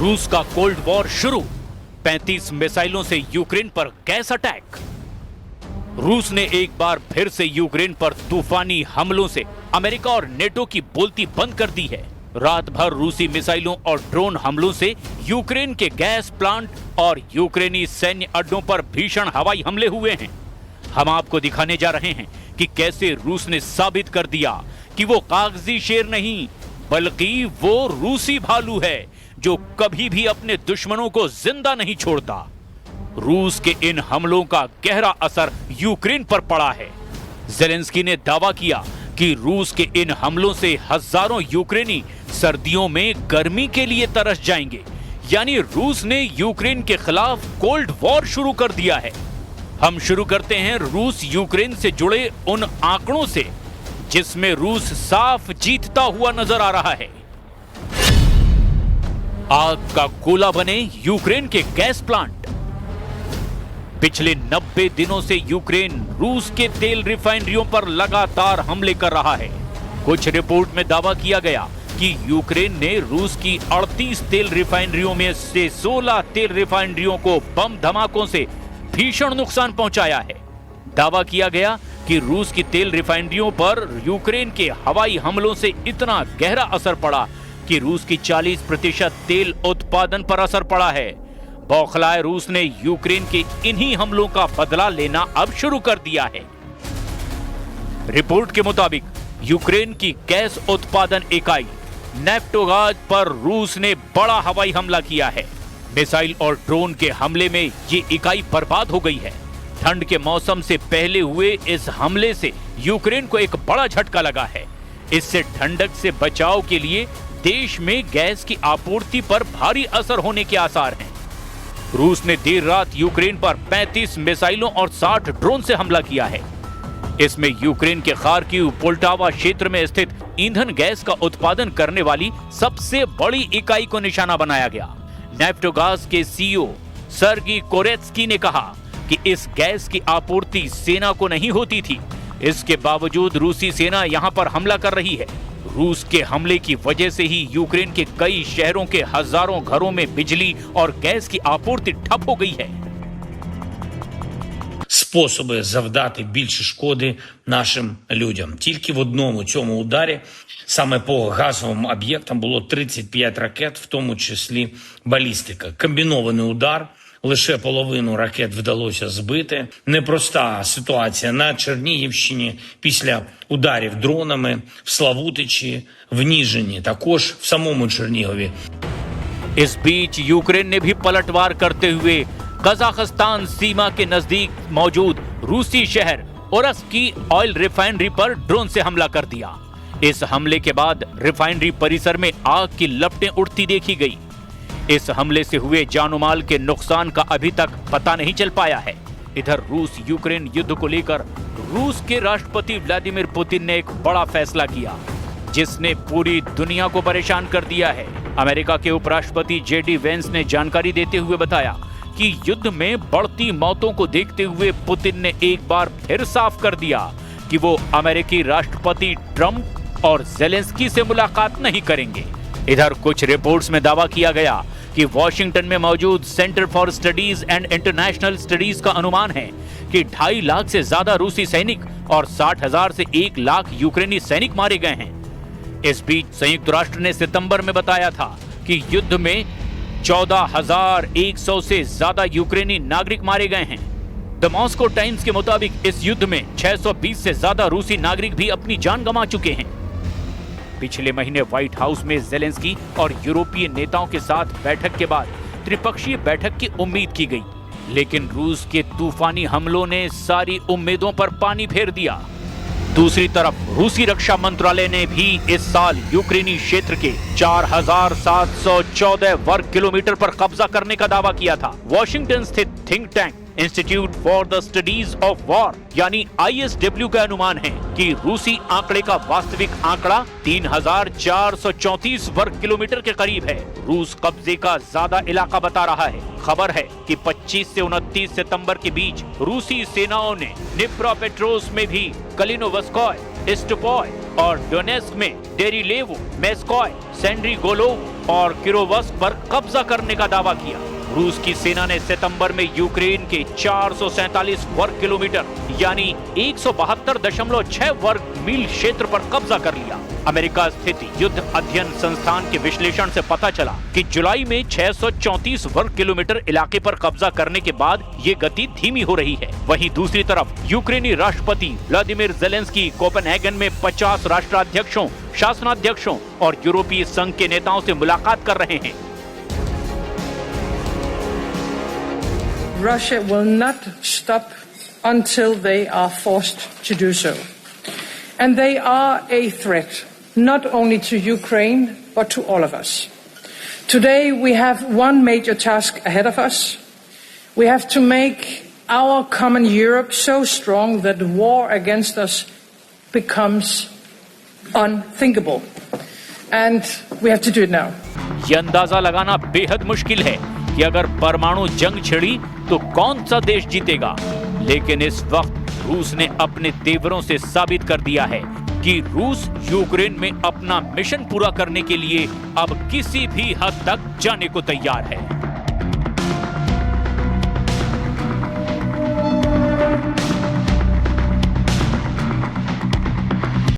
रूस का cold war शुरू, 35 मिसाइलों से यूक्रेन पर गैस अटैक। रूस ने एक बार फिर से यूक्रेन पर तूफानी हमलों से अमेरिका और नेटो की बोलती बंद कर दी है। रात भर रूसी मिसाइलों और ड्रोन हमलों से यूक्रेन के गैस प्लांट और यूक्रेनी सैन्य अड्डों पर भीषण हवाई हमले हुए हैं। हम आपको दिखाने जा रहे हैं कि कैसे रूस ने साबित कर दिया कि वो कागजी शेर नहीं बल्कि वो रूसी भालू है जो कभी भी अपने दुश्मनों को जिंदा नहीं छोड़ता। रूस के इन हमलों का गहरा असर यूक्रेन पर पड़ा है। ज़ेलेंस्की ने दावा किया कि रूस के इन हमलों से हजारों यूक्रेनी सर्दियों में गर्मी के लिए तरस जाएंगे। यानी रूस ने यूक्रेन के खिलाफ कोल्ड वॉर शुरू कर दिया है। हम शुरू करते हैं रूस यूक्रेन से जुड़े उन आंकड़ों से जिसमें रूस साफ जीतता हुआ नजर आ रहा है। आग का गोला बने यूक्रेन के गैस प्लांट। पिछले 90 दिनों से यूक्रेन रूस के तेल रिफाइनरियों पर लगातार हमले कर रहा है। कुछ रिपोर्ट में दावा किया गया कि यूक्रेन ने रूस की 38 तेल रिफाइनरियों में से 16 तेल रिफाइनरियों को बम धमाकों से भीषण नुकसान पहुंचाया है। दावा किया गया कि रूस की तेल रिफाइनरियों पर यूक्रेन के हवाई हमलों से इतना गहरा असर पड़ा कि रूस की 40% तेल उत्पादन पर असर पड़ा है। बौखलाए रूस ने यूक्रेन के इन्हीं हमलों का बदला लेना अब शुरू कर दिया है। रिपोर्ट के मुताबिक यूक्रेन की गैस उत्पादन इकाई नेफ्टोगाज पर रूस ने बड़ा हवाई हमला किया है। मिसाइल और ड्रोन के हमले में ये इकाई बर्बाद हो गई है। ठंड के मौसम से पहले हुए इस हमले से यूक्रेन को एक बड़ा झटका लगा है। इससे ठंडक से बचाव के लिए देश में गैस की आपूर्ति पर भारी असर होने के आसार हैं। रूस ने देर रात यूक्रेन पर 35 मिसाइलों और 60 ड्रोन से हमला किया है। इसमें यूक्रेन के खार्किव पोल्टावा क्षेत्र में स्थित ईंधन गैस का उत्पादन करने वाली सबसे बड़ी इकाई को निशाना बनाया गया। नेफ्टोगाज के सीईओ सर्गी कोरेत्स्की ने कहा कि इस गैस की आपूर्ति सेना को नहीं होती थी। इसके बावजूद रूसी सेना यहां पर हमला कर रही है। रूस के हमले की वजह से ही यूक्रेन के कई शहरों के हजारों घरों में बिजली और गैस की आपूर्ति ठप हो गई है। Способи завдати більше шкоди нашим людям. Тільки в одному цьому ударі, саме по газовим об'єктам, було 35 ракет, в тому числі балістика. Комбінований удар. Лише половину ракет вдалося збити. Непроста ситуація на Чернігівщині після ударів дронами, в Славутичі, в Ніжині, також в самому Чернігові. इस बीच यूक्रेन ने भी पलटवार करते हुए कजाकिस्तान सीमा के नजदीक मौजूद रूसी शहर ओरस्क की ऑयल रिफाइनरी पर ड्रोन से हमला कर दिया। इस हमले के बाद रिफाइनरी परिसर में आग की लपटें उठती देखी गई। इस हमले से हुए जानोमाल के नुकसान का अभी तक पता नहीं चल पाया है। इधर रूस यूक्रेन युद्ध को लेकर रूस के राष्ट्रपति व्लादिमीर पुतिन ने एक बड़ा फैसला किया जिसने पूरी दुनिया को परेशान कर दिया है। अमेरिका के उपराष्ट्रपति जेडी वेंस ने जानकारी देते हुए बताया कि युद्ध में बढ़ती मौतों को देखते हुए पुतिन ने एक बार फिर साफ कर दिया कि वो अमेरिकी राष्ट्रपति ट्रंप और ज़ेलेंस्की से मुलाकात नहीं करेंगे। इधर कुछ रिपोर्ट्स में दावा किया गया कि वॉशिंगटन में मौजूद centre for studies and international studies का अनुमान है कि 2.5 लाख से ज्यादा रूसी सैनिक और 60,000 से 1 लाख यूक्रेनी सैनिक मारे गए हैं। इस बीच संयुक्त राष्ट्र ने सितंबर में बताया था कि युद्ध में 14,100 से ज्यादा यूक्रेनी नागरिक मारे गए हैं। द मॉस्को टाइम्स के मुताबिक इस युद्ध में 620 से ज्यादा रूसी नागरिक भी अपनी जान गंवा चुके हैं। पिछले महीने व्हाइट हाउस में ज़ेलेंस्की और यूरोपीय नेताओं के साथ बैठक के बाद त्रिपक्षीय बैठक की उम्मीद की गई, लेकिन रूस के तूफानी हमलों ने सारी उम्मीदों पर पानी फेर दिया। दूसरी तरफ रूसी रक्षा मंत्रालय ने भी इस साल यूक्रेनी क्षेत्र के 4,714 वर्ग किलोमीटर पर कब्जा करने का दावा किया था। वॉशिंगटन स्थित think tank institute for the studies of war यानी ISW का अनुमान है कि रूसी आंकड़े का वास्तविक आंकड़ा 3,434 वर्ग किलोमीटर के करीब है। रूस कब्जे का ज्यादा इलाका बता रहा है। खबर है कि 25 से 29 सितंबर के बीच रूसी सेनाओं ने निप्रोपेट्रोव्स्क में भी कलिनोवस्कोय स्टुपॉय और डोनेस्क में डेरिलेवो, मेस्कॉय, सेंड्रीगोलोव और किरोवस्क पर कब्जा करने का दावा किया। रूस की सेना ने सितंबर में यूक्रेन के 447 वर्ग किलोमीटर यानी 172.6 वर्ग मील क्षेत्र पर कब्जा कर लिया। अमेरिका स्थित युद्ध अध्ययन संस्थान के विश्लेषण से पता चला कि जुलाई में 634 वर्ग किलोमीटर इलाके पर कब्जा करने के बाद ये गति धीमी हो रही है। वहीं दूसरी तरफ यूक्रेनी राष्ट्रपति व्लादिमीर ज़ेलेंस्की कोपेनहेगन में 50 राष्ट्राध्यक्षों, शासनाध्यक्षों और यूरोपीय संघ के नेताओं से मुलाकात कर रहे हैं। Russia will not stop until they are forced to do so. And they are a threat, not only to Ukraine, but to all of us. Today we have one major task ahead of us. We have to make our common Europe so strong that war against us becomes unthinkable. And we have to do it now. ये अंदाजा लगाना बेहद मुश्किल है कि अगर परमाणु जंग छिड़ी तो कौन सा देश जीतेगा। लेकिन इस वक्त रूस ने अपने तेवरों से साबित कर दिया है कि रूस यूक्रेन में अपना मिशन पूरा करने के लिए अब किसी भी हद तक जाने को तैयार है।